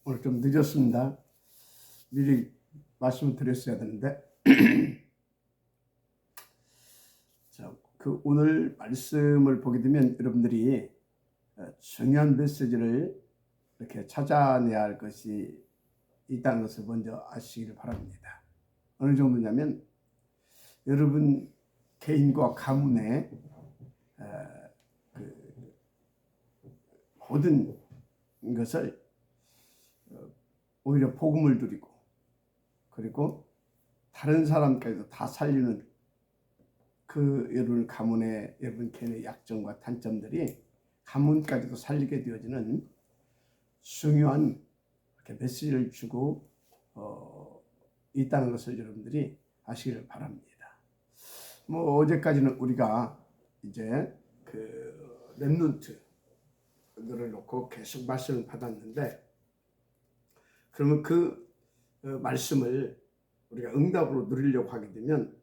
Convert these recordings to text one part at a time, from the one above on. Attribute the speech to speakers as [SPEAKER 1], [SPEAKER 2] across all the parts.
[SPEAKER 1] 오늘 좀 늦었습니다. 미리 말씀을 드렸어야 되는데 자, 오늘 말씀을 보게 되면 여러분들이 중요한 메시지를 이렇게 찾아내야 할 것이 있다는 것을 먼저 아시기를 바랍니다. 어느 정도냐면 여러분 개인과 가문의 모든 것을 오히려 복음을 누리고 그리고 다른 사람까지도 다 살리는 여러분 가문의 여러분 개인의 약점과 단점들이 가문까지도 살리게 되어지는 중요한 메시지를 주고 있다는 것을 여러분들이 아시기를 바랍니다. 어제까지는 우리가 이제 렘넌트들을 놓고 계속 말씀을 받았는데, 그러면 말씀을 우리가 응답으로 누리려고 하게 되면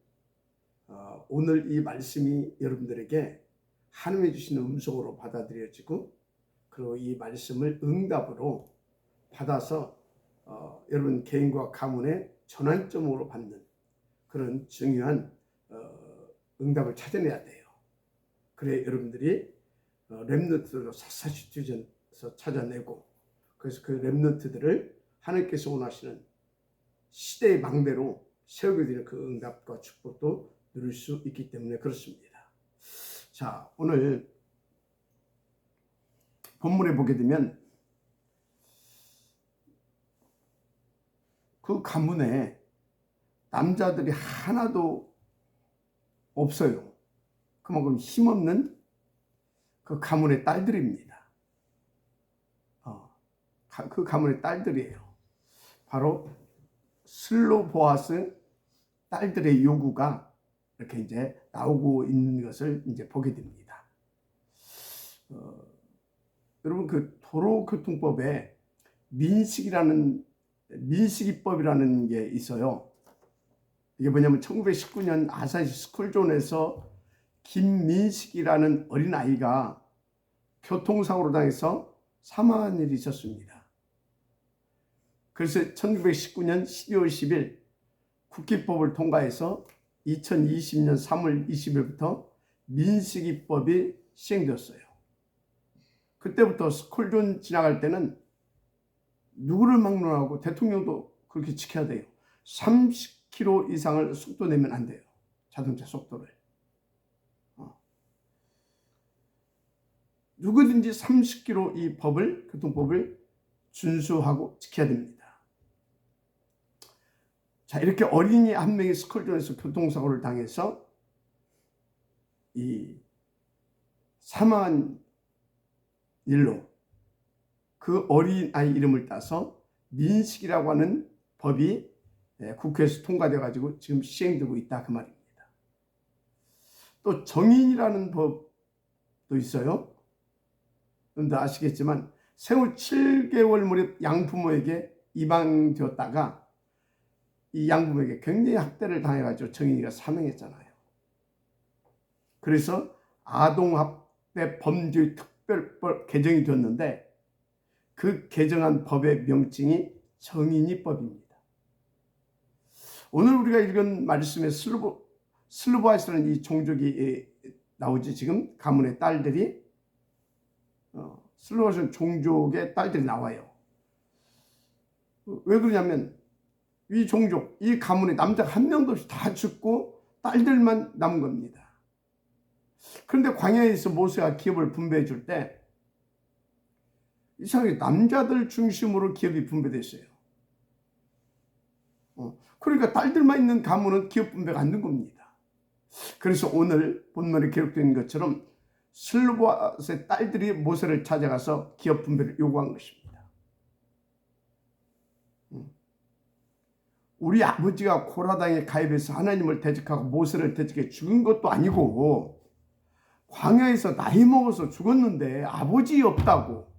[SPEAKER 1] 오늘 이 말씀이 여러분들에게 하나님이 주시는 음성으로 받아들여지고, 그리고 이 말씀을 응답으로 받아서 여러분 개인과 가문의 전환점으로 받는 그런 중요한 응답을 찾아내야 돼요. 그래 여러분들이 렘넌트들로 샅샅이 뒤져서 찾아내고, 그래서 그 렘넌트들을 하나님께서 원하시는 시대의 망대로 세우게 되는 그 응답과 축복도 누릴 수 있기 때문에 그렇습니다. 자, 오늘 본문에 보게 되면 그 가문에 남자들이 하나도 없어요. 그만큼 힘없는 그 가문의 딸들입니다. 그 가문의 딸들이에요. 바로 슬로보아스 딸들의 요구가 이렇게 이제 나오고 있는 것을 이제 보게 됩니다. 여러분 도로교통법에 민식이법이라는 게 있어요. 이게 뭐냐면 1919년 아사히 스쿨존에서 김민식이라는 어린아이가 교통사고로 당해서 사망한 일이 있었습니다. 그래서 1919년 12월 10일 국기법을 통과해서 2020년 3월 20일부터 민식이법이 시행되었어요. 그때부터 스쿨존 지나갈 때는 누구를 막론하고 대통령도 그렇게 지켜야 돼요. 30km 이상을 속도 내면 안 돼요. 자동차 속도를. 누구든지 30km 이 교통법을 준수하고 지켜야 됩니다. 자, 이렇게 어린이 한 명이 스쿨존에서 교통사고를 당해서 이 사망한 일로 그 어린아이 이름을 따서 민식이라고 하는 법이 국회에서 통과되어 가지고 지금 시행되고 있다 그 말입니다. 또 정인이라는 법도 있어요. 여러분들 아시겠지만 생후 7개월 무렵 양부모에게 입양되었다가 이 양부모에게 굉장히 학대를 당해가지고 정인이가 사망했잖아요. 그래서 아동학대 범죄 특별법 개정이 되었는데, 그 개정한 법의 명칭이 정인이법입니다. 오늘 우리가 읽은 말씀에 슬로보아스라는 이 종족이 나오지. 지금 가문의 딸들이 슬로보아스 종족의 딸들이 나와요. 왜 그러냐면 이 종족, 이 가문에 남자가 한 명도 없이 다 죽고 딸들만 남은 겁니다. 그런데 광야에서 모세가 기업을 분배해 줄 때 이상하게 남자들 중심으로 기업이 분배됐어요. 그러니까 딸들만 있는 가문은 기업 분배가 안 된 겁니다. 그래서 오늘 본문에 기록된 것처럼 슬로보아스의 딸들이 모세를 찾아가서 기업 분배를 요구한 것입니다. 우리 아버지가 고라당에 가입해서 하나님을 대적하고 모세를 대적해 죽은 것도 아니고, 광야에서 나이 먹어서 죽었는데 아버지 없다고,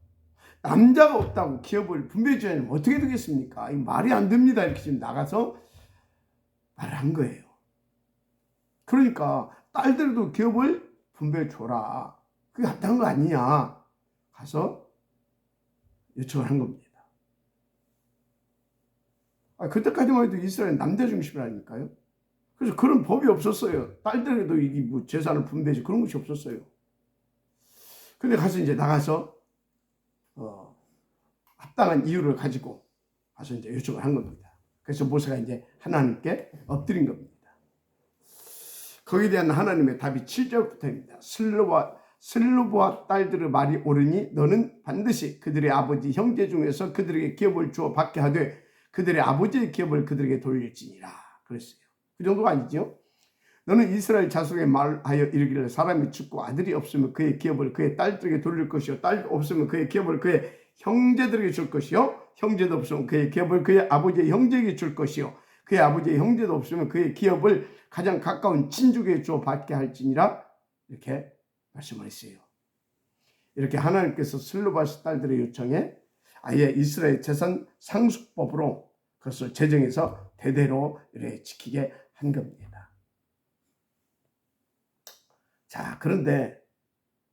[SPEAKER 1] 남자가 없다고 기업을 분배해 줘야 하면 어떻게 되겠습니까? 이 말이 안 됩니다. 이렇게 지금 나가서 말을 한 거예요. 그러니까 딸들도 기업을 분배해 줘라. 그게 합당한 거 아니냐. 가서 요청을 한 겁니다. 그때까지만 해도 이스라엘 남자 중심이라니까요. 그래서 그런 법이 없었어요. 딸들에도 이게 뭐 재산을 분배지 그런 것이 없었어요. 근데 가서 이제 나가서 합당한 이유를 가지고 가서 이제 요청을 한 겁니다. 그래서 모세가 이제 하나님께 엎드린 겁니다. 거기에 대한 하나님의 답이 7절부터입니다. 슬로보와 딸들의 말이 옳으니 너는 반드시 그들의 아버지 형제 중에서 그들에게 기업을 주어 받게 하되 그들의 아버지의 기업을 그들에게 돌릴지니라 그랬어요. 그 정도가 아니죠. 너는 이스라엘 자손에게 말하여 이르기를 사람이 죽고 아들이 없으면 그의 기업을 그의 딸들에게 돌릴 것이요 딸 없으면 그의 기업을 그의 형제들에게 줄 것이요 형제도 없으면 그의 기업을 그의 아버지의 형제에게 줄 것이요 그의 아버지의 형제도 없으면 그의 기업을 가장 가까운 친족에게 주어 받게 할지니라 이렇게 말씀을 했어요. 이렇게 하나님께서 슬로바스 딸들의 요청에 아예 이스라엘 재산 상속법으로 그것을 제정해서 대대로 이렇게 지키게 한 겁니다. 자, 그런데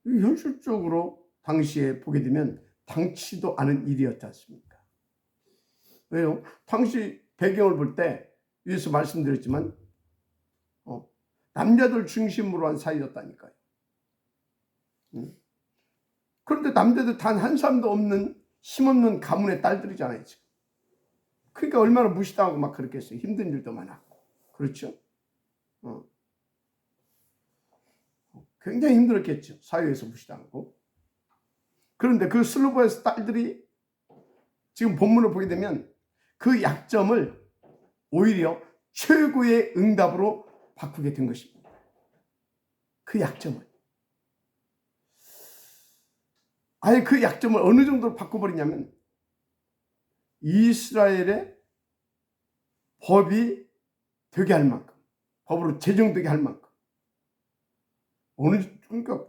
[SPEAKER 1] 현실적으로 당시에 보게 되면 당치도 않은 일이었지 않습니까? 왜요? 당시 배경을 볼 때 위에서 말씀드렸지만 남자들 중심으로 한 사이였다니까요. 그런데 남자들 단 한 사람도 없는 힘없는 가문의 딸들이잖아요. 지금. 그러니까 얼마나 무시당하고 막 그랬겠어요. 힘든 일도 많았고. 그렇죠? 굉장히 힘들었겠죠. 사회에서 무시당하고. 그런데 그 슬로보의 딸들이 지금 본문을 보게 되면 그 약점을 오히려 최고의 응답으로 바꾸게 된 것입니다. 그 약점을. 아예 그 약점을 어느 정도로 바꿔버리냐면 이스라엘의 법이 되게 할 만큼, 법으로 제정되게 할 만큼. 그러니까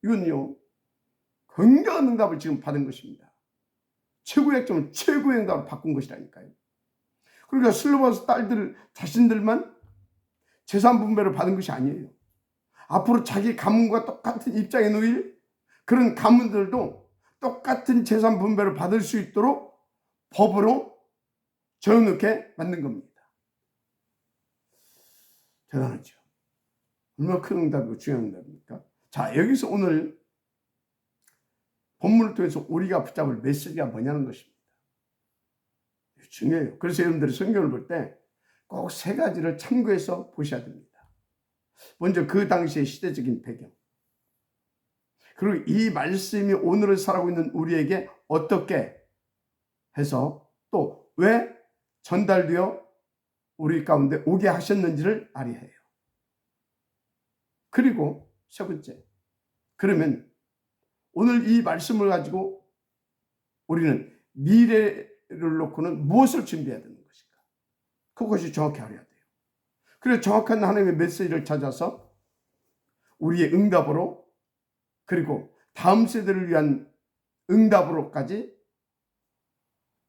[SPEAKER 1] 이건요, 굉장한 응답을 지금 받은 것입니다. 최고의 약점을 최고의 응답으로 바꾼 것이라니까요. 그러니까 슬로바스 딸들 자신들만 재산 분배를 받은 것이 아니에요. 앞으로 자기 가문과 똑같은 입장에 놓일 그런 가문들도 똑같은 재산 분배를 받을 수 있도록 법으로 정해놓게 만든 겁니다. 대단하죠. 얼마나 큰 응답이고 중요한 응답입니까? 자, 여기서 오늘 본문을 통해서 우리가 붙잡을 메시지가 뭐냐는 것입니다. 중요해요. 그래서 여러분들이 성경을 볼 때 꼭 세 가지를 참고해서 보셔야 됩니다. 먼저 그 당시의 시대적인 배경. 그리고 이 말씀이 오늘을 살아가고 있는 우리에게 어떻게 해서 또 왜 전달되어 우리 가운데 오게 하셨는지를 알아야 해요. 그리고 세 번째, 그러면 오늘 이 말씀을 가지고 우리는 미래를 놓고는 무엇을 준비해야 되는 것인가? 그것이 정확히 알아야 돼요. 그래서 정확한 하나님의 메시지를 찾아서 우리의 응답으로 그리고 다음 세대를 위한 응답으로까지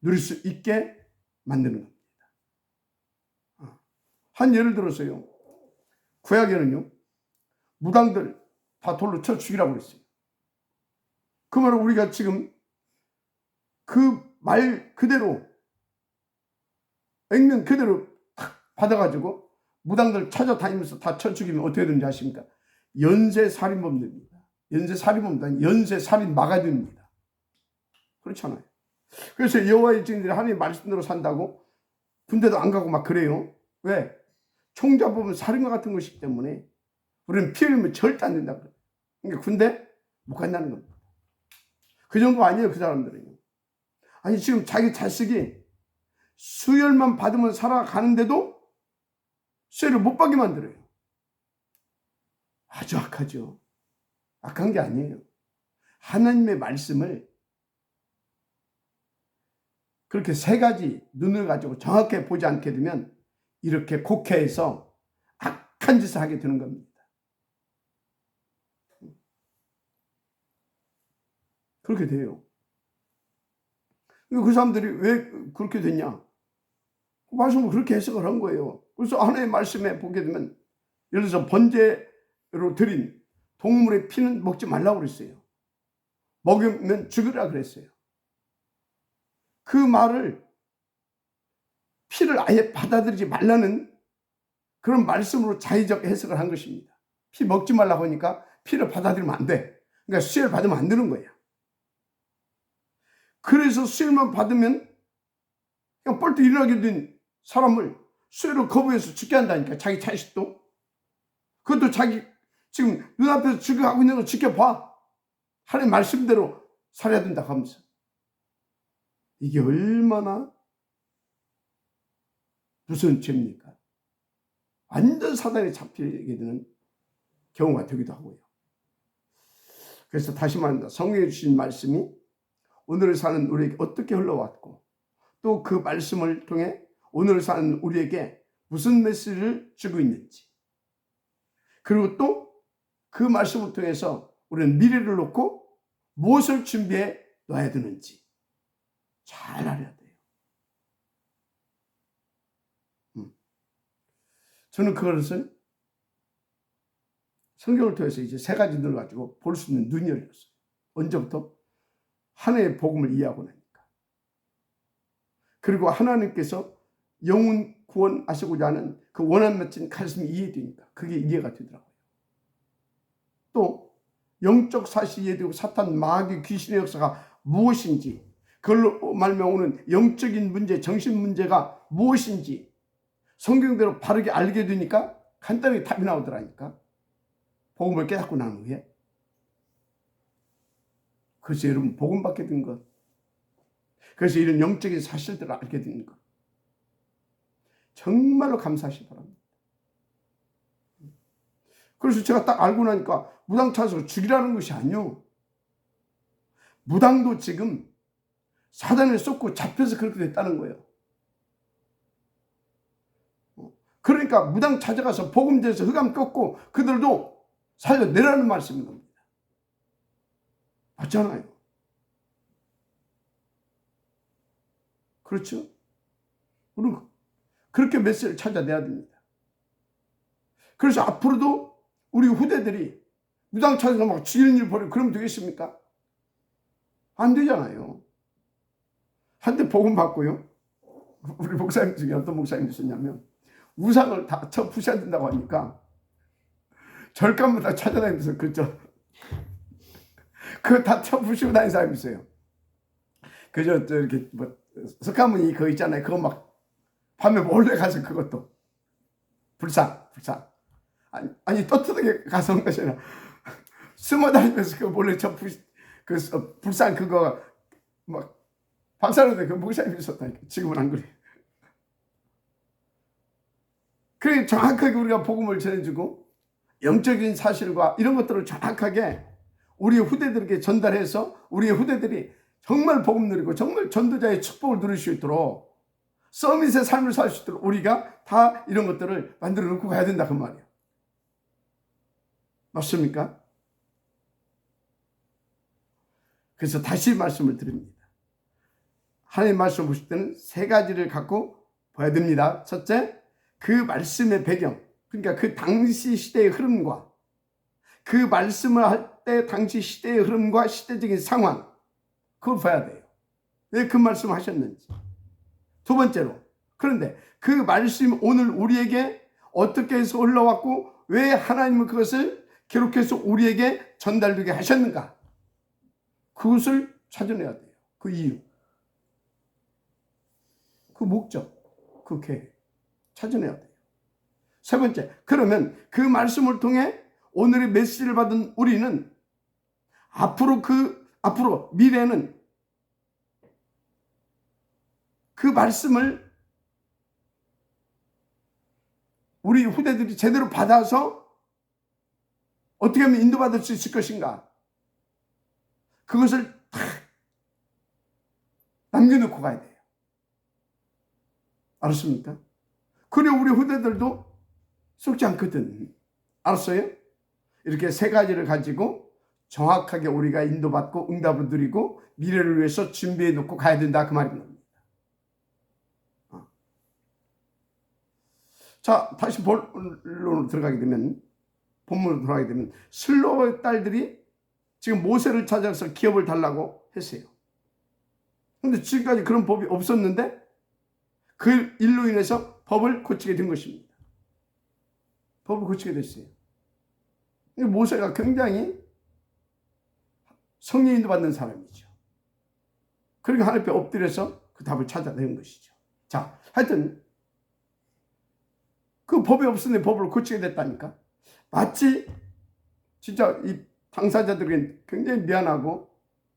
[SPEAKER 1] 누릴 수 있게 만드는 겁니다. 한 예를 들어서요. 구약에는요. 무당들 다 돌로 쳐 죽이라고 그랬어요. 그 말을 우리가 지금 그 말 그대로 액면 그대로 탁 받아가지고 무당들 찾아다니면서 다 쳐 죽이면 어떻게 되는지 아십니까? 연쇄살인범입니다. 연쇄살인범보다는 연쇄살인 마가들입니다. 그렇잖아요. 그래서 여호와의 증인들이 하나님의 말씀대로 산다고 군대도 안 가고 막 그래요. 왜? 총잡으면 살인과 같은 것이기 때문에 우리는 피 흘리면 절대 안 된다. 그러니까 군대 못 간다는 겁니다. 그 정도 아니에요. 그 사람들은요. 아니 지금 자기 자식이 수혈만 받으면 살아가는데도 수혈을 못 받게 만들어요. 아주 악하죠. 악한 게 아니에요. 하나님의 말씀을 그렇게 세 가지 눈을 가지고 정확하게 보지 않게 되면 이렇게 곡해해서 악한 짓을 하게 되는 겁니다. 그렇게 돼요. 그 사람들이 왜 그렇게 됐냐? 말씀을 그렇게 해석을 한 거예요. 그래서 하나님의 말씀에 보게 되면 예를 들어서 번제로 드린 동물의 피는 먹지 말라고 그랬어요. 먹으면 죽으라 그랬어요. 그 말을 피를 아예 받아들이지 말라는 그런 말씀으로 자의적 해석을 한 것입니다. 피 먹지 말라고 하니까 피를 받아들이면 안 돼. 그러니까 수혜를 받으면 안 되는 거야. 그래서 수혜만 받으면 그냥 뻘떡 일어나게 된 사람을 수혜를 거부해서 죽게 한다니까. 자기 자식도. 그것도 자기 지금 눈앞에서 죽여가고 있는 거 지켜봐. 하나님 말씀대로 살아야 된다고 하면서. 이게 얼마나 무서운 죄입니까? 완전 사단에 잡히게 되는 경우가 되기도 하고요. 그래서 다시 말합니다. 성경에 주신 말씀이 오늘을 사는 우리에게 어떻게 흘러왔고 또 그 말씀을 통해 오늘을 사는 우리에게 무슨 메시지를 주고 있는지, 그리고 또 그 말씀을 통해서 우리는 미래를 놓고 무엇을 준비해 놔야 되는지 잘 알아야 돼요. 저는 그것을 성경을 통해서 이제 세 가지 눈을 가지고 볼 수 있는 눈이 열렸어요. 언제부터? 하나님의 복음을 이해하고 나니까. 그리고 하나님께서 영혼 구원하시고자 하는 그 원한 맺힌 가슴이 이해되니까 그게 이해가 되더라고요. 또 영적 사실이 이해되고 사탄, 마귀, 귀신의 역사가 무엇인지, 그걸로 말미암아 오는 영적인 문제, 정신 문제가 무엇인지 성경대로 바르게 알게 되니까 간단하게 답이 나오더라니까. 복음을 깨닫고 난 후에. 그래서 여러분 복음 받게 된 것, 그래서 이런 영적인 사실들을 알게 된 것, 정말로 감사하시 바랍니다. 그래서 제가 딱 알고 나니까 무당 찾아서 죽이라는 것이 아니요. 무당도 지금 사단에 쏟고 잡혀서 그렇게 됐다는 거예요. 그러니까 무당 찾아가서 복음제에서 흑암 꺾고 그들도 살려내라는 말씀인 겁니다. 맞잖아요. 그렇죠? 우리는 그렇게 메시지를 찾아내야 됩니다. 그래서 앞으로도 우리 후대들이 무당 찾아서 막 죽이는 일 벌이고 그러면 되겠습니까? 안 되잖아요. 한때 복음 받고요. 우리 목사님 중에 어떤 목사님이 있었냐면 우상을 다 쳐 부셔야 된다고 하니까 절간마다 찾아다니면서 그죠? 그거 다 쳐 부시고 다니는 사람이 있어요. 그저 이렇게 뭐 석가모니 그거 있잖아요. 그거 막 밤에 몰래 가서 그것도 불상 아니 떳떳하게 가서 온 것이 아니라 숨어 다니면서 그거 몰래 쳐 부시 그 불상 그거 막 박사로도 그 목사님이 있었다니까. 지금은 안 그래. 그래 정확하게 우리가 복음을 전해주고 영적인 사실과 이런 것들을 정확하게 우리 후대들에게 전달해서 우리 후대들이 정말 복음 누리고 정말 전도자의 축복을 누릴 수 있도록 서밋의 삶을 살 수 있도록 우리가 다 이런 것들을 만들어 놓고 가야 된다 그 말이에요. 맞습니까? 그래서 다시 말씀을 드립니다. 하나님 말씀을 보실 때는 세 가지를 갖고 봐야 됩니다. 첫째, 그 말씀의 배경, 그러니까 그 당시 시대의 흐름과 그 말씀을 할 때 당시 시대의 흐름과 시대적인 상황, 그걸 봐야 돼요. 왜 그 말씀을 하셨는지. 두 번째로, 그런데 그 말씀이 오늘 우리에게 어떻게 해서 올라왔고 왜 하나님은 그것을 기록해서 우리에게 전달되게 하셨는가, 그것을 찾아내야 돼요. 그 이유, 그 목적, 그 계획 찾아내야 돼요. 세 번째, 그러면 그 말씀을 통해 오늘의 메시지를 받은 우리는 앞으로 미래는 그 말씀을 우리 후대들이 제대로 받아서 어떻게 하면 인도받을 수 있을 것인가, 그것을 다 남겨놓고 가야 돼요. 알았습니까? 그리고 우리 후대들도 속지 않거든. 알았어요? 이렇게 세 가지를 가지고 정확하게 우리가 인도받고 응답을 누리고 미래를 위해서 준비해 놓고 가야 된다 그 말입니다. 자, 다시 본론으로 들어가게 되면, 본문으로 들어가게 되면 슬로의 딸들이 지금 모세를 찾아서 기업을 달라고 했어요. 근데 지금까지 그런 법이 없었는데 그 일로 인해서 법을 고치게 된 것입니다. 법을 고치게 됐어요. 모세가 굉장히 성령인도 받는 사람이죠. 그러니까 하나님 앞에 엎드려서 그 답을 찾아내는 것이죠. 자, 하여튼 그 법이 없었는데 법을 고치게 됐다니까. 마치 진짜 이 당사자들에겐 굉장히 미안하고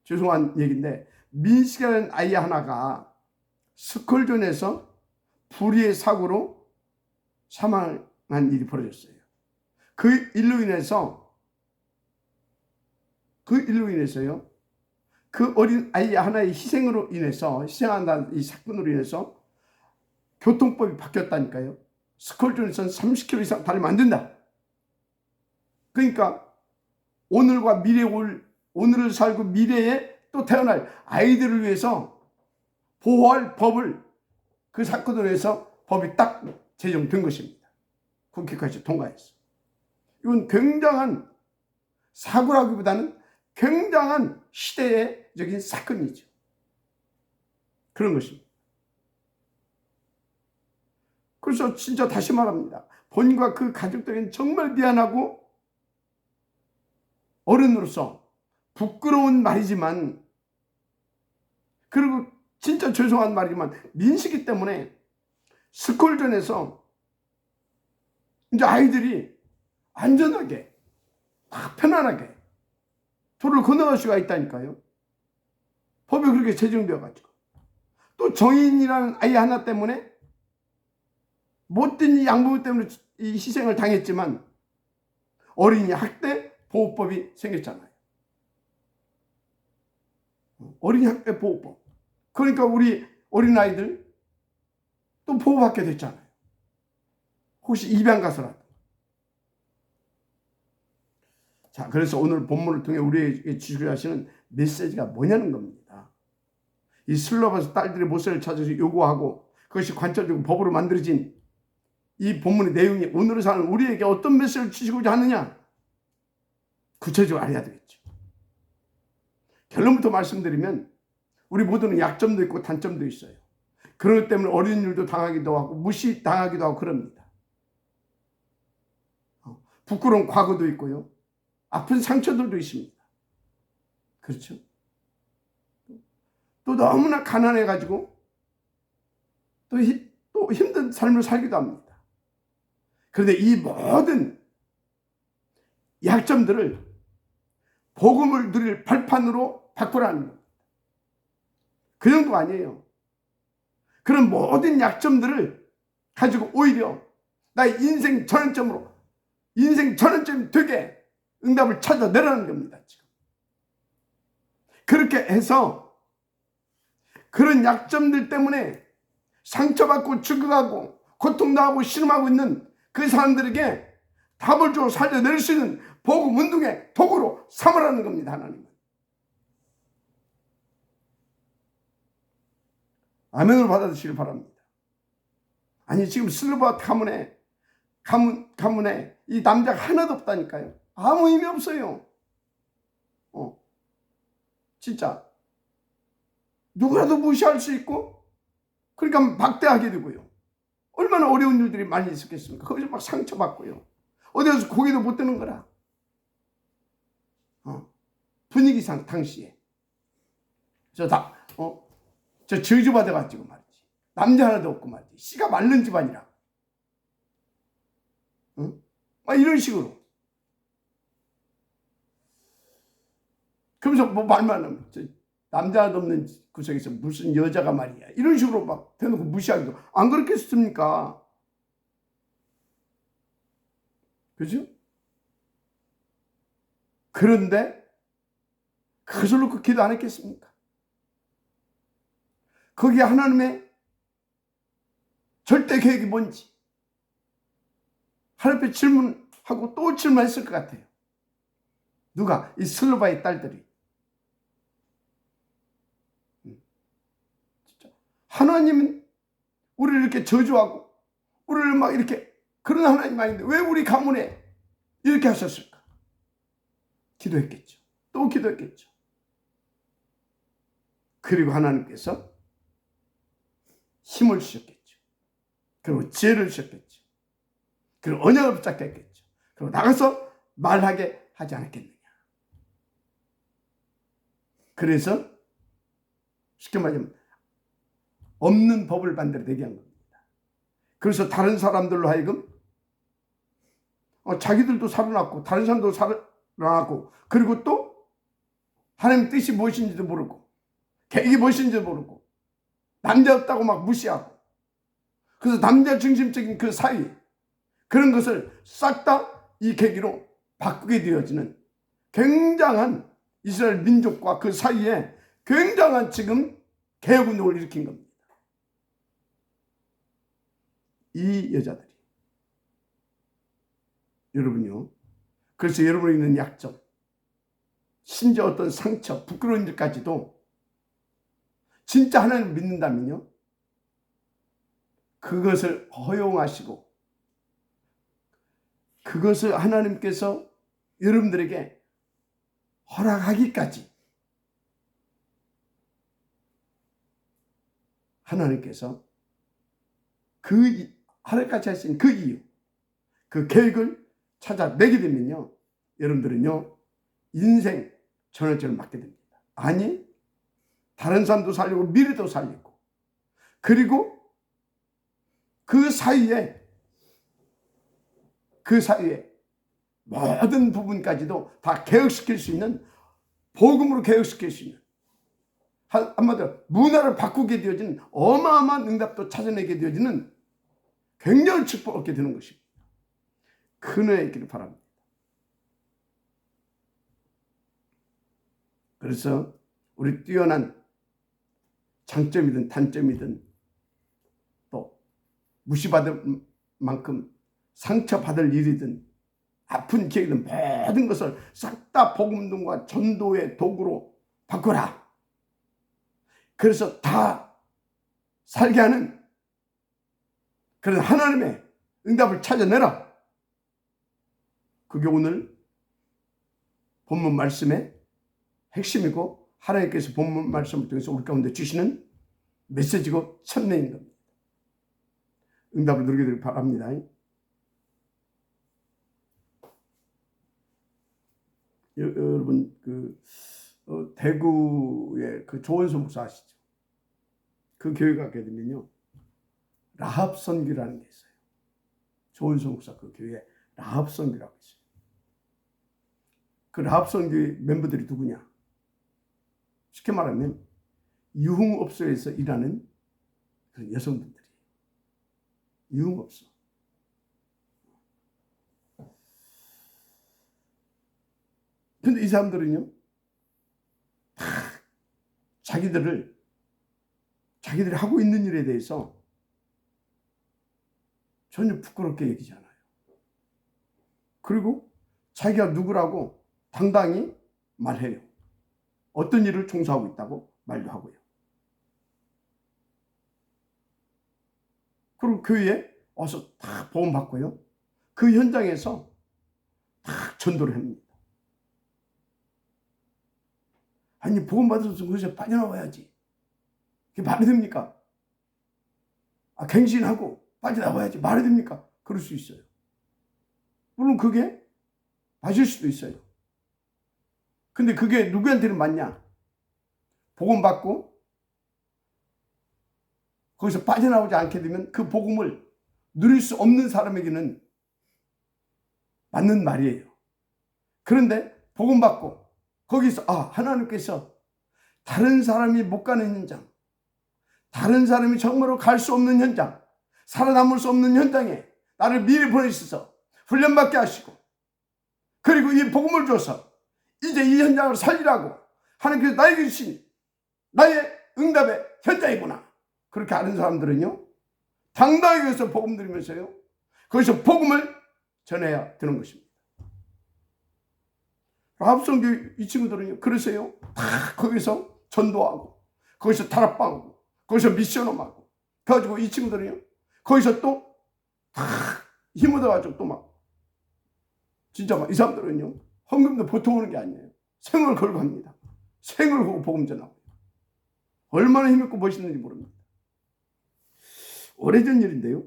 [SPEAKER 1] 죄송한 얘기인데, 민식이라는 아이 하나가 스컬전에서 불의의 사고로 사망한 일이 벌어졌어요. 그 일로 인해서요, 그 어린 아이 하나의 희생한다는 이 사건으로 인해서 교통법이 바뀌었다니까요. 스컬전에서는 30km 이상 달리면 안 된다. 그러니까 오늘을 살고 미래에 또 태어날 아이들을 위해서 보호할 법을, 그 사건으로 해서 법이 딱 제정된 것입니다. 국회까지 통과했어. 이건 굉장한 사고라기보다는 굉장한 시대적인 사건이죠. 그런 것입니다. 그래서 진짜 다시 말합니다. 본인과 그 가족들에게는 정말 미안하고 어른으로서 부끄러운 말이지만, 그리고 진짜 죄송한 말이지만, 민식이 때문에 스쿨전에서 이제 아이들이 안전하게 편안하게 도로를 건너갈 수가 있다니까요. 법이 그렇게 제정되어 가지고. 또 정인이라는 아이 하나 때문에 못된 양부모 때문에 이 희생을 당했지만 어린이 학대 보호법이 생겼잖아요. 어린이 학대 보호법. 그러니까 우리 어린아이들 또 보호받게 됐잖아요. 혹시 입양 가서라도. 자, 그래서 오늘 본문을 통해 우리에게 주시려 하시는 메시지가 뭐냐는 겁니다. 이 슬로바스 딸들의 모세를 찾아서 요구하고 그것이 관철되고 법으로 만들어진 이 본문의 내용이 오늘을 사는 우리에게 어떤 메시지를 주시고자 하느냐, 구체적으로 알아야 되겠죠. 결론부터 말씀드리면 우리 모두는 약점도 있고 단점도 있어요. 그런 것 때문에 어린 일도 당하기도 하고 무시당하기도 하고 그럽니다. 부끄러운 과거도 있고요. 아픈 상처들도 있습니다. 그렇죠? 또 너무나 가난해가지고 또 힘든 삶을 살기도 합니다. 그런데 이 모든 약점들을 복음을 누릴 발판으로 바꾸라는 겁니다. 그 정도가 아니에요. 그런 모든 약점들을 가지고 오히려 나의 인생 전환점이 되게 응답을 찾아내라는 겁니다. 지금. 그렇게 해서 그런 약점들 때문에 상처받고 죽어가고 고통당하고 신음하고 있는 그 사람들에게 답을 주어 살려낼 수 있는 복음 운동의 도구로 삼으라는 겁니다. 하나님은. 아멘으로 받아주시길 바랍니다. 아니, 지금 슬로바 가문에 이 남자가 하나도 없다니까요. 아무 의미 없어요. 진짜 누구라도 무시할 수 있고, 그러니까 막대하게 되고요. 얼마나 어려운 일들이 많이 있었겠습니까? 거기서 막 상처받고요. 어디 가서 고개도 못 드는 거라. 분위기상 당시에 저 저주받아가지고 말이지. 남자 하나도 없고 말이지. 씨가 마른 집안이라. 막 이런 식으로. 그러면서 뭐 말만 하면 남자 하나도 없는 구석에서 무슨 여자가 말이야. 이런 식으로 막 대놓고 무시하기도. 안 그렇겠습니까? 그죠? 그런데 그것을 놓고 기도 안 했겠습니까? 거기에 하나님의 절대 계획이 뭔지 하나님께 질문하고 또 질문했을 것 같아요. 누가? 이 슬로바의 딸들이. 진짜 하나님은 우리를 이렇게 저주하고 우리를 막 이렇게, 그런 하나님 아닌데 왜 우리 가문에 이렇게 하셨을까? 기도했겠죠. 또 기도했겠죠. 그리고 하나님께서 힘을 주셨겠죠. 그리고 지혜를 주셨겠죠. 그리고 언약을 붙잡겠죠. 그리고 나가서 말하게 하지 않았겠느냐. 그래서 쉽게 말하면 없는 법을 반대로 되게 한 겁니다. 그래서 다른 사람들로 하여금 자기들도 살아났고 다른 사람도 살아났고, 그리고 또 하나님 뜻이 무엇인지도 모르고 계획이 무엇인지도 모르고 남자 없다고 막 무시하고, 그래서 남자 중심적인 그 사이, 그런 것을 싹 다 이 계기로 바꾸게 되어지는 굉장한 이스라엘 민족과 그 사이에 굉장한 지금 개혁운동을 일으킨 겁니다. 이 여자들이. 여러분요, 그래서 여러분이 있는 약점, 심지어 어떤 상처, 부끄러운 일까지도 진짜 하나님을 믿는다면요, 그것을 허용하시고 그것을 하나님께서 여러분들에게 허락하기까지 하나님께서 그 허락까지 하신 그 이유, 그 계획을 찾아내게 되면요, 여러분들은요 인생 전환점을 맞게 됩니다. 아니, 다른 사람도 살리고 미래도 살리고, 그리고 그 사이에 모든 부분까지도 다 개혁시킬 수 있는, 복음으로 개혁시킬 수 있는, 한마디로 문화를 바꾸게 되어지는 어마어마한 응답도 찾아내게 되어지는 굉장한 축복을 얻게 되는 것입니다. 큰은혜 있기를 바랍니다. 그래서 우리 뛰어난 장점이든 단점이든 또 무시받을 만큼 상처받을 일이든 아픈 기회든 모든 것을 싹 다 복음과 전도의 도구로 바꾸라. 그래서 다 살게 하는 그런 하나님의 응답을 찾아내라. 그게 오늘 본문 말씀의 핵심이고, 하나님께서 본문 말씀을 통해서 우리 가운데 주시는 메시지고 천내인 겁니다. 응답을 누리게 되길 바랍니다. 여러분 대구의 그 조원수 목사 아시죠? 그 교회 가게 되면요, 라합 선교라는 게 있어요. 조원수 목사 그 교회에 라합 선교라고 있어요. 그 라합 선교의 멤버들이 누구냐? 쉽게 말하면 유흥업소에서 일하는 그런 여성분들이에요. 유흥업소. 근데 이 사람들은요, 다 자기들이 하고 있는 일에 대해서 전혀 부끄럽게 여기지 않아요. 그리고 자기가 누구라고 당당히 말해요. 어떤 일을 종사하고 있다고 말도 하고요. 그리고 교회에 와서 다 보험 받고요, 그 현장에서 다 전도를 합니다. 아니, 보험 받아서 그것에 빠져나와야지. 그게 말이 됩니까? 갱신하고 빠져나와야지. 말이 됩니까? 그럴 수 있어요. 물론 그게 맞을 수도 있어요. 근데 그게 누구한테는 맞냐? 복음 받고 거기서 빠져나오지 않게 되면 그 복음을 누릴 수 없는 사람에게는 맞는 말이에요. 그런데 복음 받고 거기서 하나님께서 다른 사람이 못 가는 현장, 다른 사람이 정말로 갈 수 없는 현장, 살아남을 수 없는 현장에 나를 미리 보내셔서 훈련받게 하시고, 그리고 이 복음을 줘서 이제 이 현장을 살리라고 하나님께서 나에게 주신 나의 응답의 현장이구나. 그렇게 아는 사람들은요, 당당하게 해서 복음 들으면서요, 거기서 복음을 전해야 되는 것입니다. 라합 선교 이 친구들은요, 그러세요. 다 거기서 전도하고, 거기서 다락방하고, 거기서 미션홈하고, 그래가지고 이 친구들은요, 거기서 또 다 힘 얻어가지고 또 막, 진짜 막 이 사람들은요, 헌금도 보통 오는 게 아니에요. 생을 걸고 합니다. 생을 걸고 복음 전하고. 얼마나 힘있고 멋있는지 모릅니다. 오래전 일인데요,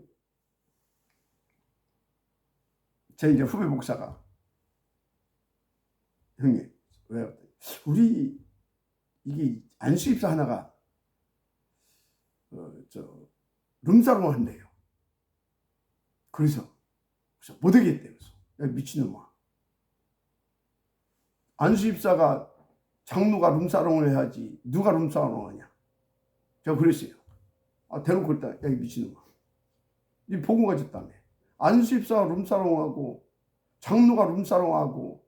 [SPEAKER 1] 제 이제 후배 목사가 형님 왜 우리 이게 안수입사 하나가 룸사롱을 한대요. 그래서 못 하겠대요. 야, 미친놈아. 안수입사가 장로가 룸사롱을 해야지 누가 룸사롱을 하냐. 제가 그랬어요. 대놓고 그랬다. 야, 미친놈아. 네 복음 가졌다며. 안수입사가 룸사롱하고 장로가 룸사롱하고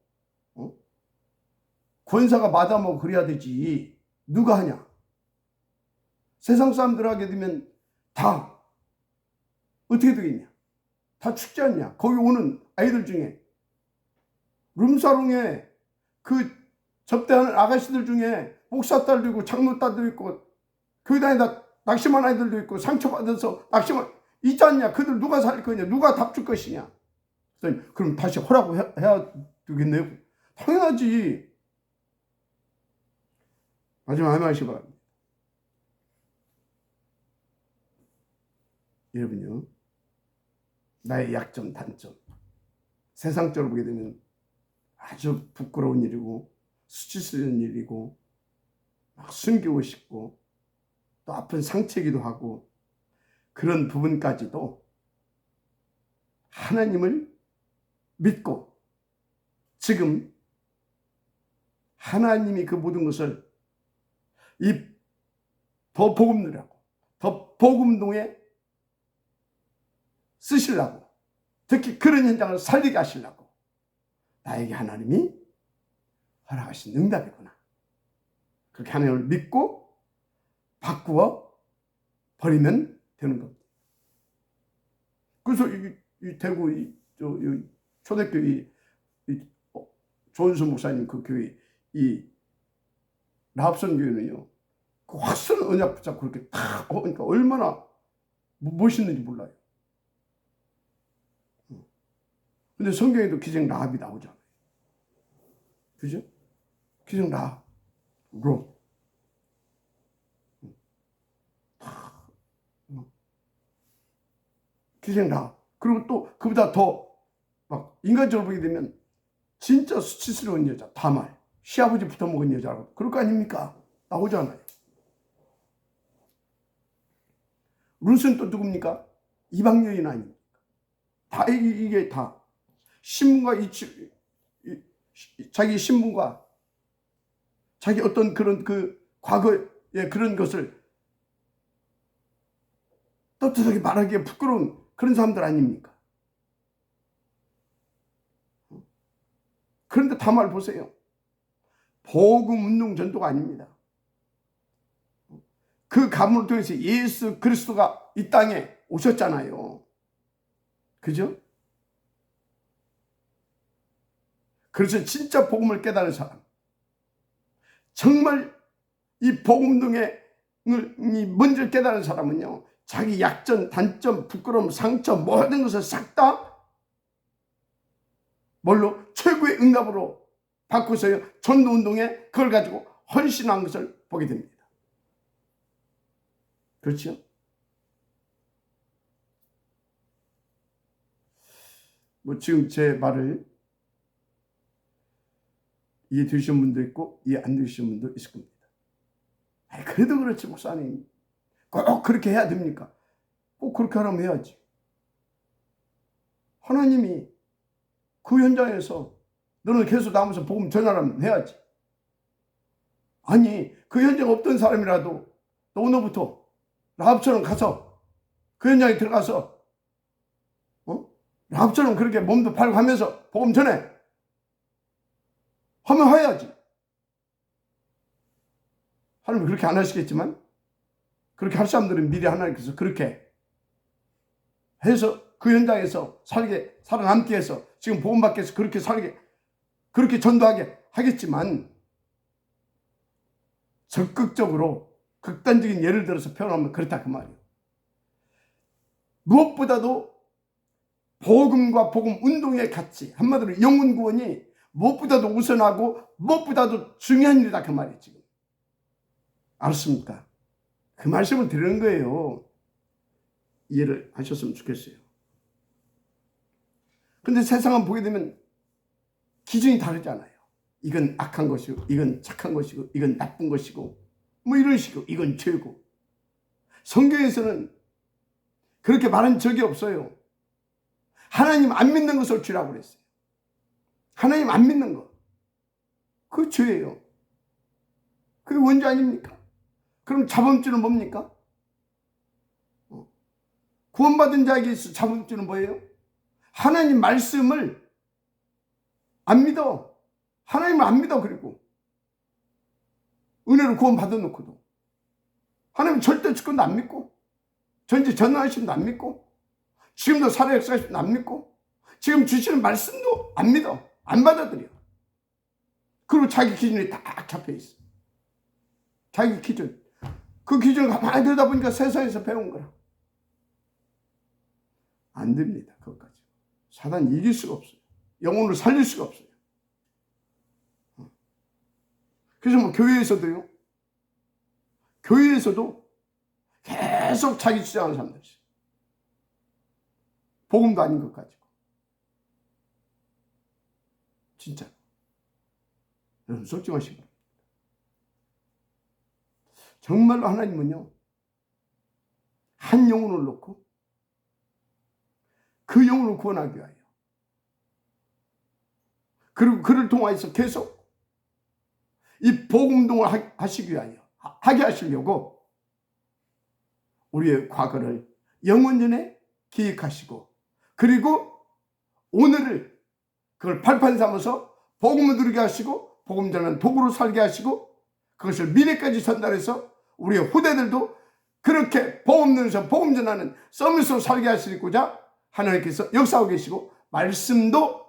[SPEAKER 1] 권사가 마다하고 그래야 되지. 누가 하냐. 세상 사람들 하게 되면 다 어떻게 되겠냐. 다 죽지 않냐. 거기 오는 아이들 중에 룸사롱에 그 접대하는 아가씨들 중에 목사 딸도 있고 장로 딸도 있고 교회 다니다 낙심한 아이들도 있고 상처받아서 낙심한 있지 않냐. 그들 누가 살릴 거냐. 누가 답 줄 것이냐. 그럼 다시 허라고 해야 되겠네요. 당연하지. 마지막 한 말씩 바랍니다. 여러분요. 나의 약점, 단점. 세상적으로 보게 되면 아주 부끄러운 일이고 수치스러운 일이고 막 숨기고 싶고 또 아픈 상처이기도 하고 그런 부분까지도 하나님을 믿고 지금 하나님이 그 모든 것을 이 더 복음 누리라고 더 복음동에 쓰시려고 특히 그런 현장을 살리게 하시려고 나에게 하나님이 허락하신 응답이구나. 그렇게 하나님을 믿고 바꾸어 버리면 되는 겁니다. 그래서 이 대구 이 초대교회 조은수 목사님 그 교회 이 라합선 교회는요. 그 확선 언약 붙잡고 그렇게 다 그러니까 얼마나 멋있는지 몰라요. 근데 성경에도 기생 라합이 나오잖아요. 그죠? 기생 라합으로 기생 라합. 그리고 또 그보다 더 막 인간적으로 보게 되면 진짜 수치스러운 여자 다말 시아버지 붙어먹은 여자라고 그럴 거 아닙니까? 나오잖아요. 룻은 또 누굽니까? 이방 여인 아닙니까? 다 이게 다 신분과 자기 신분과 자기 어떤 그런 그 과거의 그런 것을 떳떳하게 말하기에 부끄러운 그런 사람들 아닙니까? 그런데 다말 보세요. 복음 운동 전도가 아닙니다. 그 가문을 통해서 예수 그리스도가 이 땅에 오셨잖아요. 그죠? 그래서 진짜 복음을 깨달은 사람, 정말 이 복음 등의 뭔지를 깨달은 사람은요, 자기 약점, 단점, 부끄러움, 상처 모든 것을 싹 다 뭘로? 최고의 응답으로 바꾸서요 전도운동에 그걸 가지고 헌신한 것을 보게 됩니다. 그렇죠? 뭐 지금 제 말을 이해 되시는 분도 있고 이해 안 되시는 분도 있을 겁니다. 그래도 그렇지 목사님 꼭 그렇게 해야 됩니까? 꼭 그렇게 하라면 해야지. 하나님이 그 현장에서 너는 계속 남아서 복음 전하라면 해야지. 아니 그 현장에 없던 사람이라도 너 오늘부터 라합처럼 가서 그 현장에 들어가서 라합처럼 그렇게 몸도 팔고 하면서 복음 전해 하면 해야지. 하나님 그렇게 안 하시겠지만 그렇게 할 사람들은 미리 하나님께서 그렇게 해서 그 현장에서 살아남게 해서 지금 복음 받게 해서 그렇게 살게 그렇게 전도하게 하겠지만 적극적으로 극단적인 예를 들어서 표현하면 그렇다 그 말이에요. 무엇보다도 복음과 복음 운동의 가치 한마디로 영혼 구원이 무엇보다도 우선하고 무엇보다도 중요한 일이다 그 말이에요. 지금 알았습니까? 그 말씀을 드리는 거예요. 이해를 하셨으면 좋겠어요. 근데 세상은 보게 되면 기준이 다르잖아요. 이건 악한 것이고, 이건 착한 것이고, 이건 나쁜 것이고, 뭐 이런 식으로 이건 죄고. 성경에서는 그렇게 말한 적이 없어요. 하나님 안 믿는 것을 죄라고 그랬어요. 하나님 안 믿는 거. 그거 죄예요. 그게 원죄 아닙니까? 그럼 자범죄는 뭡니까? 구원받은 자에게 있어 자범죄는 뭐예요? 하나님 말씀을 안 믿어. 하나님을 안 믿어. 그리고 은혜로 구원 받아놓고도 하나님 절대 주권도 안 믿고, 전지 전능하심도 안 믿고, 지금도 살아 역사하심도 안 믿고, 지금 주시는 말씀도 안 믿어. 안 받아들여. 그리고 자기 기준이 딱 잡혀 있어. 자기 기준. 그 기준을 가만히 들여다보니까 세상에서 배운 거라. 안 됩니다. 그것까지. 사단이 이길 수가 없어요. 영혼을 살릴 수가 없어요. 그래서 뭐 교회에서도요. 교회에서도 계속 자기 주장하는 사람들이 있어요. 복음도 아닌 것 가지고. 진짜. 여러분 솔직하시 바랍니다. 정말로 하나님은요. 한 영혼을 놓고 그 영혼을 구원하기 위하여, 그리고 그를 통하여서 계속 이 복음동을 하시기 위하여, 하게 하시려고 우리의 과거를 영원전에 기획하시고, 그리고 오늘을 그걸 발판 삼아서 복음을 누리게 하시고, 복음 전하는 도구로 살게 하시고, 그것을 미래까지 전달해서 우리의 후대들도 그렇게 복음 누리면서 복음 전하는 서밋으로 살게 하시고자 하나님께서 역사하고 계시고, 말씀도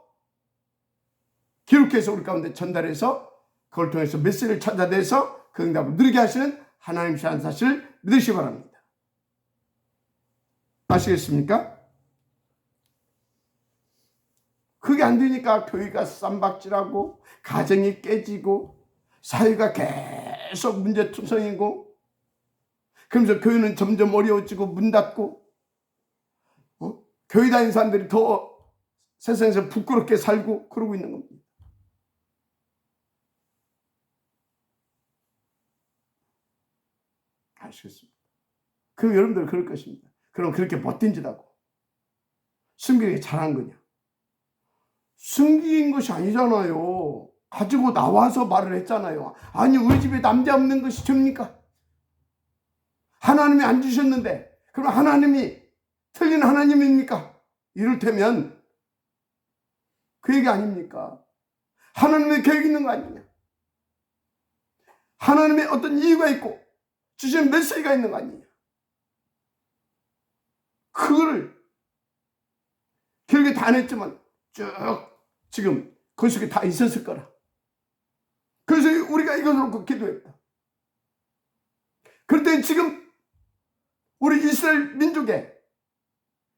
[SPEAKER 1] 기록해서 우리 가운데 전달해서 그걸 통해서 메시지를 찾아내서 그 응답을 누리게 하시는 하나님이시라는 사실을 믿으시기 바랍니다. 아시겠습니까? 그게 안 되니까 교회가 쌈박질하고 가정이 깨지고 사회가 계속 문제투성이고, 그러면서 교회는 점점 어려워지고 문 닫고, 교회 다니는 사람들이 더 세상에서 부끄럽게 살고 그러고 있는 겁니다. 아시겠습니까? 그럼 여러분들 그럴 것입니다. 그럼 그렇게 못된 짓 하고 숨기게 잘한 거냐? 숨긴 것이 아니잖아요. 가지고 나와서 말을 했잖아요. 아니 우리 집에 남자 없는 것이 죄입니까? 하나님이 안 주셨는데 그럼 하나님이 틀린 하나님입니까? 이를테면 그 얘기 아닙니까? 하나님의 계획이 있는 거 아니냐? 하나님의 어떤 이유가 있고 주신 메시지가 있는 거 아니냐? 그거를 결국에 다 안 했지만 쭉 지금 그 속에 다 있었을 거라. 그래서 우리가 이것을 놓고 기도했다. 그럴 지금 우리 이스라엘 민족의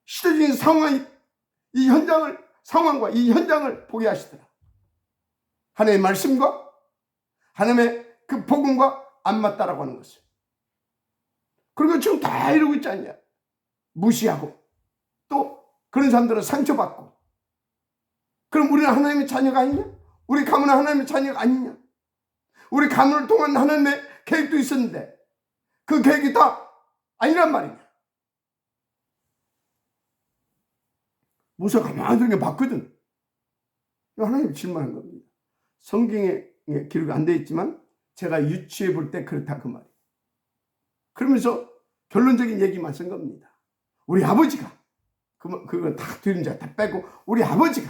[SPEAKER 1] 시대적인 상황이 이 상황과 이 현장을 보게 하시더라. 하나님의 말씀과 하나님의 그 복음과 안 맞다라고 하는 것을. 그리고 지금 다 이러고 있지 않냐? 무시하고 또 그런 사람들은 상처받고. 그럼 우리는 하나님의 자녀가 아니냐? 우리 가문은 하나님의 자녀가 아니냐? 우리 가문을 통한 하나님의 계획도 있었는데 그 계획이 다 아니란 말이냐? 모세가 가만히 들은 게 맞거든. 하나님 질문한 겁니다. 성경에 기록이 안 되어 있지만 제가 유추해 볼 때 그렇다 그 말이에요. 그러면서 결론적인 얘기만 쓴 겁니다. 우리 아버지가 그거 다 뒤림자 다 빼고 우리 아버지가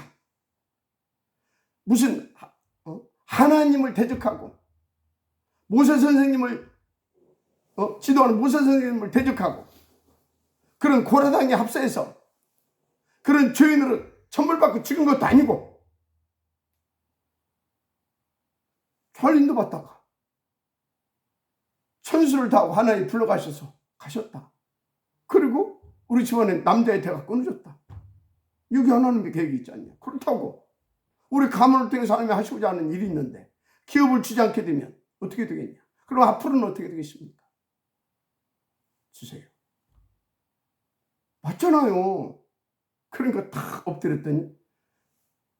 [SPEAKER 1] 무슨 하나님을 대적하고 모세 선생님을 지도하는 모세 선생님을 대적하고 그런 고라당에 합세해서 그런 죄인으로 천벌받고 죽은 것도 아니고 살인도 받다가 천수를 다하고 하나님 불러가셔서 가셨다. 그리고 우리 집안에 남자의 대가 끊어졌다. 이게 하나님의 계획이 있지 않냐. 그렇다고 우리 가문을 통해서 하나님이 하시고자 하는 일이 있는데 기업을 주지 않게 되면 어떻게 되겠냐. 그럼 앞으로는 어떻게 되겠습니까? 주세요. 맞잖아요. 그러니까 탁 엎드렸더니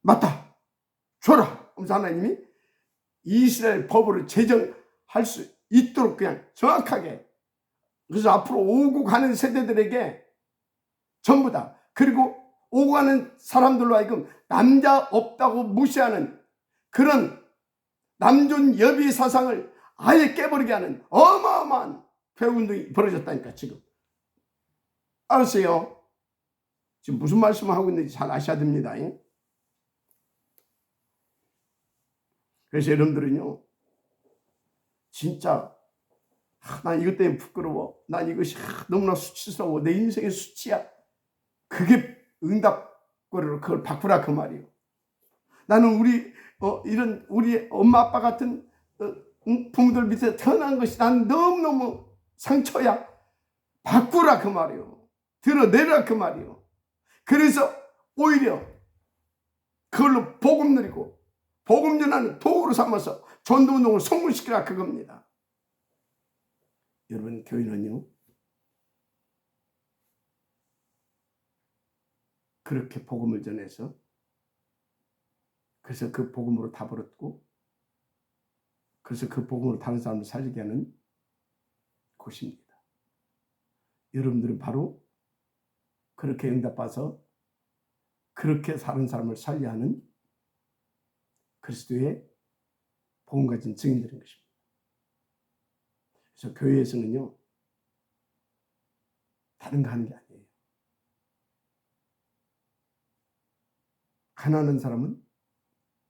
[SPEAKER 1] 맞다, 줘라 하면서 하나님이 이스라엘 법으로 제정할 수 있도록 그냥 정확하게. 그래서 앞으로 오고 가는 세대들에게 전부 다, 그리고 오고 가는 사람들로 하여금 남자 없다고 무시하는 그런 남존 여비 사상을 아예 깨버리게 하는 어마어마한 교회운동이 벌어졌다니까. 지금 알았어요? 지금 무슨 말씀을 하고 있는지 잘 아셔야 됩니다. 그래서 여러분들은요, 진짜 난 이것 때문에 부끄러워, 난 이것이 너무나 수치스러워, 내 인생의 수치야, 그게 응답거리로 그걸 바꾸라 그 말이에요. 나는 이런 우리 엄마 아빠 같은 부모들 밑에 태어난 것이 난 너무너무 상처야, 바꾸라 그 말이에요. 드러내라 그 말이에요. 그래서 오히려 그걸로 복음 누리고 복음 전하는 도구로 삼아서 전도운동을 성공시키라 그겁니다. 여러분, 교회는요, 그렇게 복음을 전해서, 그래서 그 복음으로 답을 얻고, 그래서 그 복음으로 다른 사람을 살리게 하는 곳입니다. 여러분들은 바로 그렇게 응답받아서 그렇게 다른 사람을 살려 하는 그리스도의 복음 가진 증인들인 것입니다. 그래서 교회에서는요, 다른 거 하는 게 아니에요. 가난한 사람은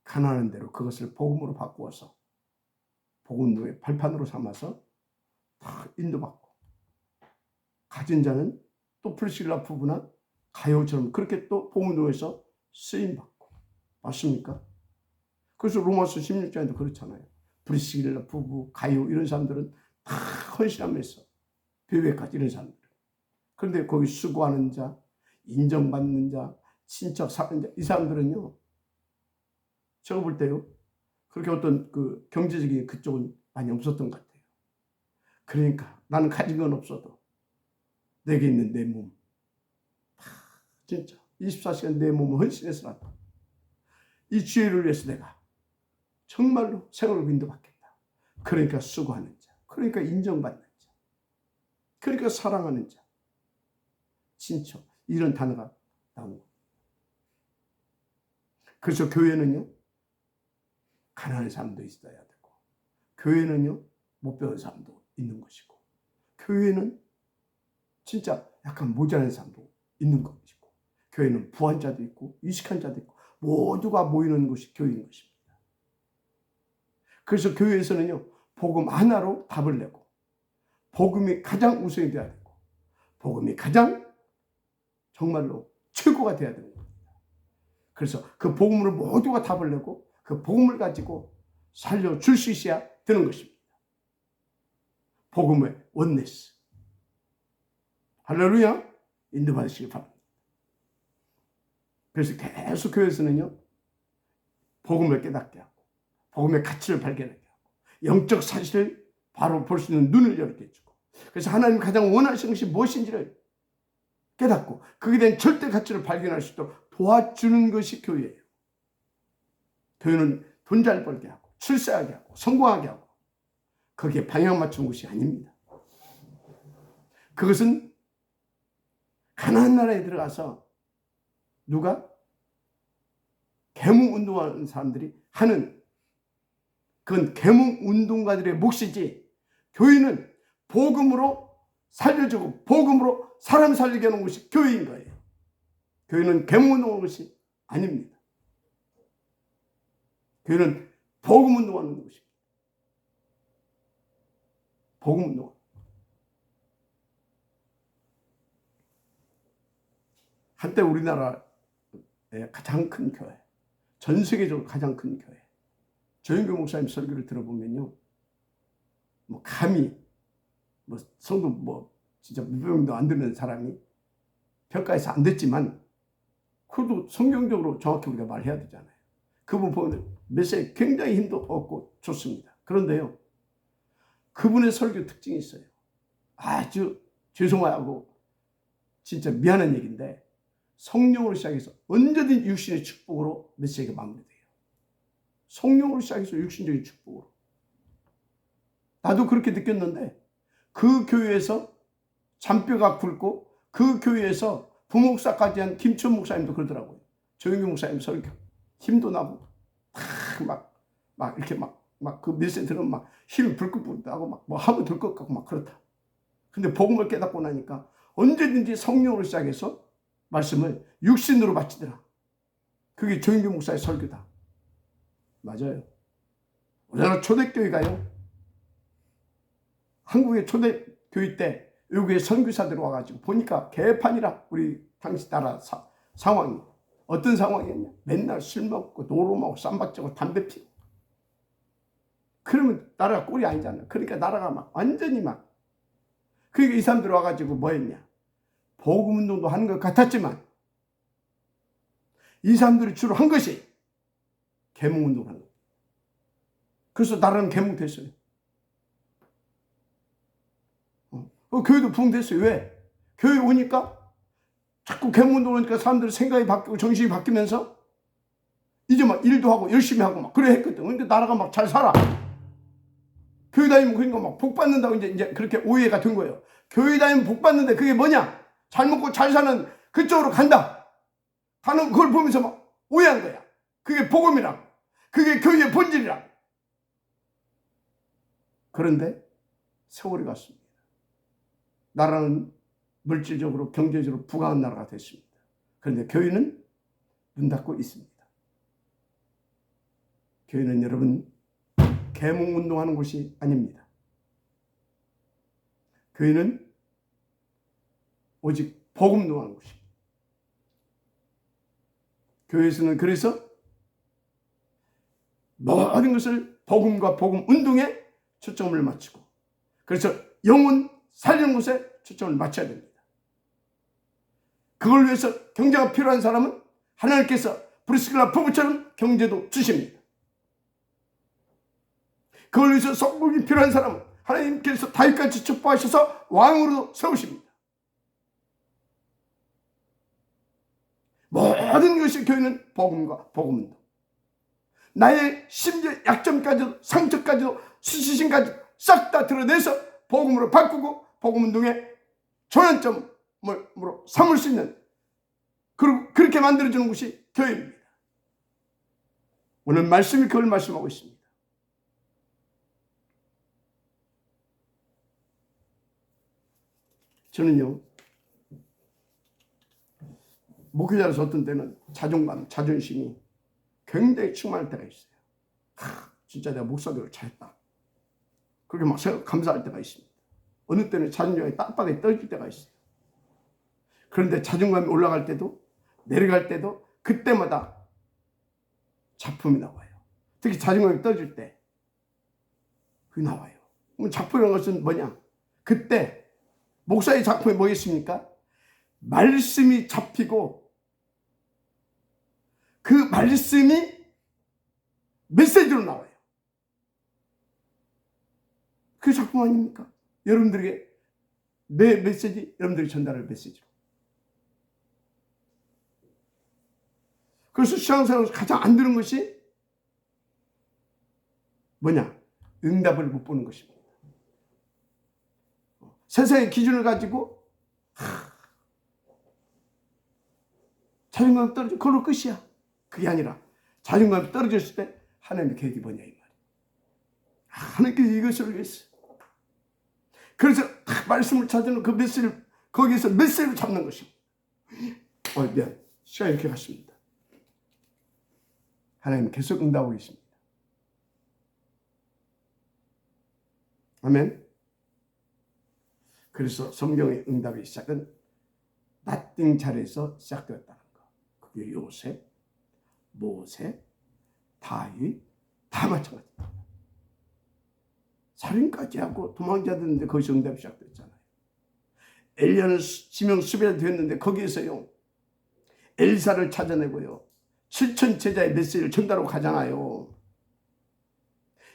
[SPEAKER 1] 가난한 대로 그것을 복음으로 바꾸어서 복음의 발판으로 삼아서 다 인도받고, 가진 자는 또 프리실라 부부나 가요처럼 그렇게 또 복음도에서 쓰임받고. 맞습니까? 그래서 로마서 16장에도 그렇잖아요. 프리실라 부부, 가요 이런 사람들은 다 헌신하면서 교회까지, 이런 사람들. 그런데 거기 수고하는 자, 인정받는 자, 친척 사는 자, 이 사람들은요, 제가 볼 때요, 그렇게 어떤 그 경제적인 그쪽은 많이 없었던 것 같아요. 그러니까 나는 가진 건 없어도 내게 있는 내 몸, 진짜 24시간 내 몸을 헌신해서라도 이 지혜를 위해서 내가 정말로 생활을 인도받겠다. 그러니까 수고하는 자, 그러니까 인정받는 자, 그러니까 사랑하는 자, 친척, 이런 단어가 나온 거예요. 그래서 교회는요, 가난한 사람도 있어야 되고, 교회는요, 못 배운 사람도 있는 것이고, 교회는 진짜 약간 모자란 사람도 있는 것이고, 교회는 부한 자도 있고 이식한 자도 있고 모두가 모이는 곳이 교회인 것입니다. 그래서 교회에서는요, 복음 하나로 답을 내고, 복음이 가장 우선이 되어야 되고, 복음이 가장 정말로 최고가 되어야 되는 겁니다. 그래서 그 복음으로 모두가 답을 내고 그 복음을 가지고 살려줄 수 있어야 되는 것입니다. 복음의 원네스. 할렐루야. 인도받으시기 바랍니다. 그래서 계속 교회에서는요, 복음을 깨닫게 하고 복음의 가치를 발견하게 하고 영적 사실을 바로 볼 수 있는 눈을 열게 해주고, 그래서 하나님 가장 원하시는 것이 무엇인지를 깨닫고 그에 대한 절대 가치를 발견할 수 있도록 도와주는 것이 교회예요. 교회는 돈 잘 벌게 하고 출세하게 하고 성공하게 하고 거기에 방향 맞춘 것이 아닙니다. 그것은 가나안 나라에 들어가서 누가 계몽 운동하는 사람들이 하는, 그건 계몽 운동가들의 몫이지, 교회는 복음으로 살려주고 복음으로 사람 살리게 하는 것이 교회인 거예요. 교회는 계몽 운동하는 것이 아닙니다. 교회는 복음 운동하는 것입니다. 복음 운동. 한때 우리나라의 가장 큰 교회, 전 세계적으로 가장 큰 교회, 조영교 목사님 설교를 들어보면요, 뭐 감히 뭐 성도 진짜 무병도 안 되는 사람이 평가해서 안 됐지만, 그래도 성경적으로 정확히 우리가 말해야 되잖아요. 그분 보면 메시지 굉장히 힘도 얻고 좋습니다. 그런데요, 그분의 설교 특징이 있어요. 아주 죄송하고 진짜 미안한 얘기인데, 성령으로 시작해서 언제든지 육신의 축복으로 메시지가 마무리돼요. 성령으로 시작해서 육신적인 축복으로. 나도 그렇게 느꼈는데 그 교회에서 잔뼈가 굵고 그 교회에서 부목사까지 한 김천 목사님도 그러더라고요. 조영규 목사님 설교 힘도 나고 막 이렇게 막 그 메시지 들으면 막 힘이 불끈불끈 나고 막 뭐 하면 될 것 같고 막 그렇다. 근데 복음을 깨닫고 나니까 언제든지 성령으로 시작해서 말씀을 육신으로 바치더라. 그게 조영규 목사의 설교다. 맞아요. 우리나라 초대교회가요. 한국의 초대교회 때 외국의 선교사들 와가지고 보니까 개판이라. 우리 당시 나라 상황이 어떤 상황이었냐. 맨날 술 먹고 노루 먹고 쌈박지고 담배 피고. 그러면 나라가 꼴이 아니잖아. 그러니까 나라가 막 완전히 막. 그러니까 이 사람들 와가지고 뭐 했냐. 복음운동도 하는 것 같았지만 이 사람들이 주로 한 것이 계몽운동을 하는 거예요. 그래서 나라는 계몽됐어요. 교회도 부흥됐어요. 왜? 교회 오니까 자꾸 계몽운동 하니까 사람들 생각이 바뀌고 정신이 바뀌면서 이제 막 일도 하고 열심히 하고 막 그래 했거든. 근데 나라가 막 잘 살아. 교회 다니면 그러니까 막 복 받는다고 이제 그렇게 오해가 된 거예요. 교회 다니면 복 받는데 그게 뭐냐? 잘 먹고 잘 사는 그쪽으로 간다. 가는 그걸 보면서 막 오해한 거야. 그게 복음이라고. 그게 교회의 본질이라고. 그런데 세월이 갔습니다. 나라는 물질적으로 경제적으로 부강한 나라가 됐습니다. 그런데 교회는 문 닫고 있습니다. 교회는 여러분 계몽운동하는 곳이 아닙니다. 교회는 오직 복음운동하는 곳입니다. 교회에서는 그래서 모든 것을 복음과 복음운동에 초점을 맞추고 그래서 영혼 살리는 곳에 초점을 맞춰야 됩니다. 그걸 위해서 경제가 필요한 사람은 하나님께서 브리스길라 부부처럼 경제도 주십니다. 그걸 위해서 성공이 필요한 사람은 하나님께서 다윗같이 축복하셔서 왕으로 세우십니다. 모든 것이 교회는 복음과 복음운동. 나의 심지어 약점까지도 상처까지도 수치심까지 싹 다 드러내서 복음으로 바꾸고 복음운동의 전환점으로 삼을 수 있는 그리고 그렇게 만들어주는 것이 교회입니다. 오늘 말씀이 그걸 말씀하고 있습니다. 저는요 목회자로서 어떤 때는 자존감, 자존심이 굉장히 충만할 때가 있어요. 진짜 내가 목사교를 잘했다. 그렇게 막 감사할 때가 있습니다. 어느 때는 자존감이 땅바닥에 떨어질 때가 있어요. 그런데 자존감이 올라갈 때도 내려갈 때도 그때마다 작품이 나와요. 특히 자존감이 떨어질 때 그게 나와요. 그럼 작품이라는 것은 뭐냐? 그때 목사의 작품이 뭐겠습니까? 말씀이 잡히고 그 말씀이 메시지로 나와요. 그 작품 아닙니까? 여러분들에게 내 메시지, 여러분들이 전달할 메시지로. 그래서 신앙생활에서 가장 안 되는 것이 뭐냐? 응답을 못 보는 것입니다. 세상의 기준을 가지고 자존감이 떨어져 그걸로 끝이야. 그게 아니라 자존감이 떨어졌을 때 하나님의 계획이 뭐냐 이 말이야. 하나님께서 이것을 위해서 그래서 말씀을 찾는 그 메시지를 거기에서 메시지를 잡는 것입니다. 미안. 시간이 이렇게 갔습니다. 하나님은 계속 응답하고 계십니다. 아멘. 그래서 성경의 응답의 시작은 낫띵 자리에서 시작되었다는 거. 그게 요셉, 모세, 다윗 다 마찬가지입니다. 살인까지 하고 도망자들인데 거기서 응답이 시작됐잖아요. 엘리야는 지명 수비가 됐는데 거기에서요 엘사를 찾아내고요 7천 제자의 메시지를 전달하고 가잖아요.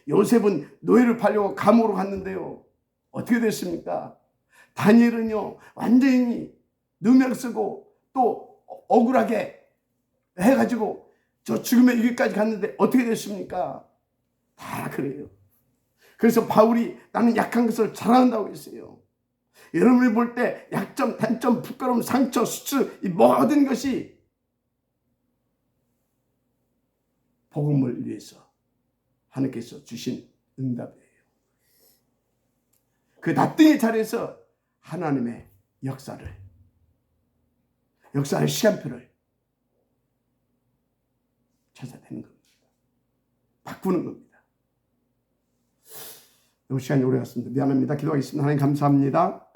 [SPEAKER 1] 요셉은 노예를 팔려고 감옥으로 갔는데요 어떻게 됐습니까? 다니엘은요 완전히 누명 쓰고 또 억울하게 해가지고 저 죽음의 위기까지 갔는데 어떻게 됐습니까? 다 그래요. 그래서 바울이 나는 약한 것을 자랑한다고 했어요. 여러분이 볼 때 약점, 단점, 부끄러움, 상처, 수치 이 모든 것이 복음을 위해서 하나님께서 주신 응답이에요. 그 나중의 자리에서 하나님의 역사를 시간표를 찾아내는 겁니다. 바꾸는 겁니다. 너무 시간이 오래 갔습니다. 미안합니다. 기도하겠습니다. 하나님 감사합니다.